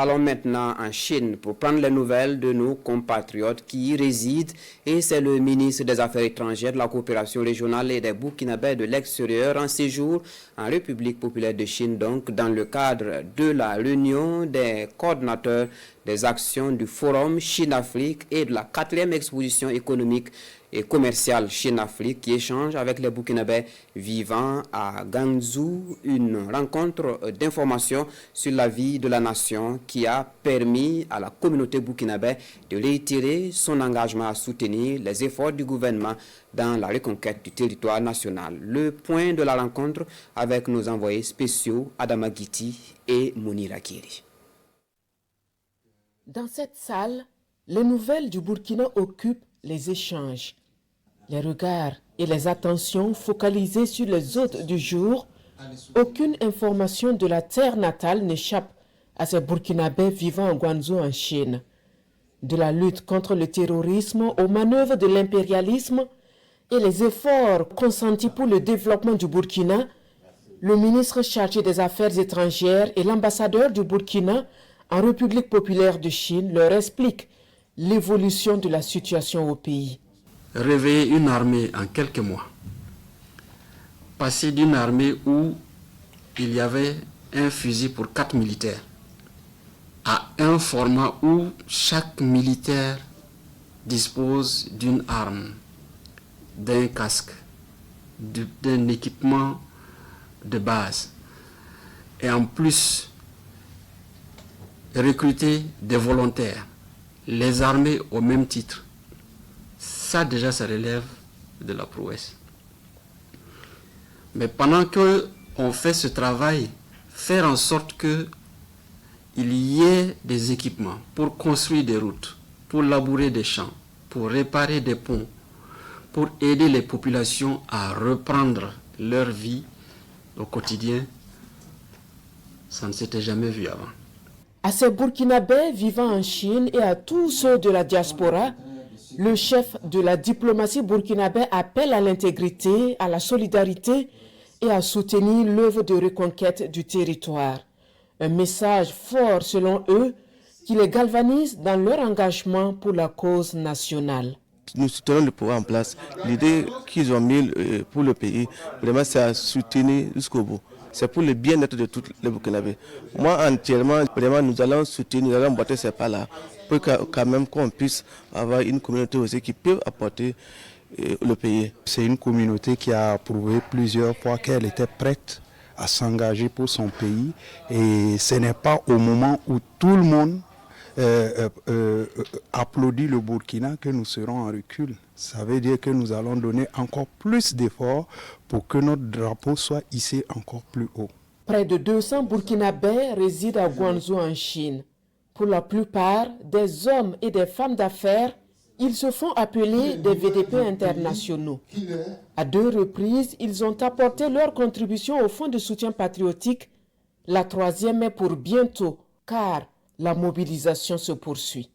Allons maintenant en Chine pour prendre les nouvelles de nos compatriotes qui y résident. Et c'est le ministre des Affaires étrangères, de la coopération régionale et des Burkinabés de l'extérieur en séjour en République populaire de Chine, donc dans le cadre de la réunion des coordonnateurs des actions du Forum Chine-Afrique et de la 4e exposition économique et commerciale Chine-Afrique qui échange avec les Burkinabés vivant à Guangzhou, une rencontre d'information sur la vie de la nation qui a permis à la communauté burkinabé de réitérer son engagement à soutenir les efforts du gouvernement dans la reconquête du territoire national. Le point de la rencontre avec nos envoyés spéciaux Adama Guiti et Mounir Akiri. Dans cette salle, les nouvelles du Burkina occupent les échanges. Les regards et les attentions focalisées sur les hôtes du jour, aucune information de la terre natale n'échappe à ces Burkinabés vivant en Guangzhou en Chine. De la lutte contre le terrorisme aux manœuvres de l'impérialisme et les efforts consentis pour le développement du Burkina, le ministre chargé des Affaires étrangères et l'ambassadeur du Burkina en République populaire de Chine leur expliquent l'évolution de la situation au pays. Réveiller une armée en quelques mois, passer d'une armée où il y avait un fusil pour 4 militaires à un format où chaque militaire dispose d'une arme, d'un casque, d'un équipement de base et en plus recruter des volontaires, les armer au même titre. Ça déjà, ça relève de la prouesse. Mais pendant qu'on fait ce travail, faire en sorte qu'il y ait des équipements pour construire des routes, pour labourer des champs, pour réparer des ponts, pour aider les populations à reprendre leur vie au quotidien, ça ne s'était jamais vu avant. À ces Burkinabés vivant en Chine et à tous ceux de la diaspora, le chef de la diplomatie burkinabé appelle à l'intégrité, à la solidarité et à soutenir l'œuvre de reconquête du territoire. Un message fort selon eux qui les galvanise dans leur engagement pour la cause nationale. Nous soutenons le pouvoir en place. L'idée qu'ils ont mis pour le pays, vraiment c'est à soutenir jusqu'au bout. C'est pour le bien-être de tous les Burkinabés. Moi entièrement, vraiment nous allons soutenir, nous allons botter ces pas-là pour quand même qu'on puisse avoir une communauté aussi qui peut apporter le pays. C'est une communauté qui a prouvé plusieurs fois qu'elle était prête à s'engager pour son pays et ce n'est pas au moment où tout le monde applaudit le Burkina que nous serons en recul. Ça veut dire que nous allons donner encore plus d'efforts pour que notre drapeau soit hissé encore plus haut. Près de 200 Burkinabés résident à Guangzhou en Chine. Pour la plupart, des hommes et des femmes d'affaires, ils se font appeler des VDP internationaux. À 2 reprises, ils ont apporté leur contribution au Fonds de soutien patriotique. La 3e est pour bientôt, car la mobilisation se poursuit.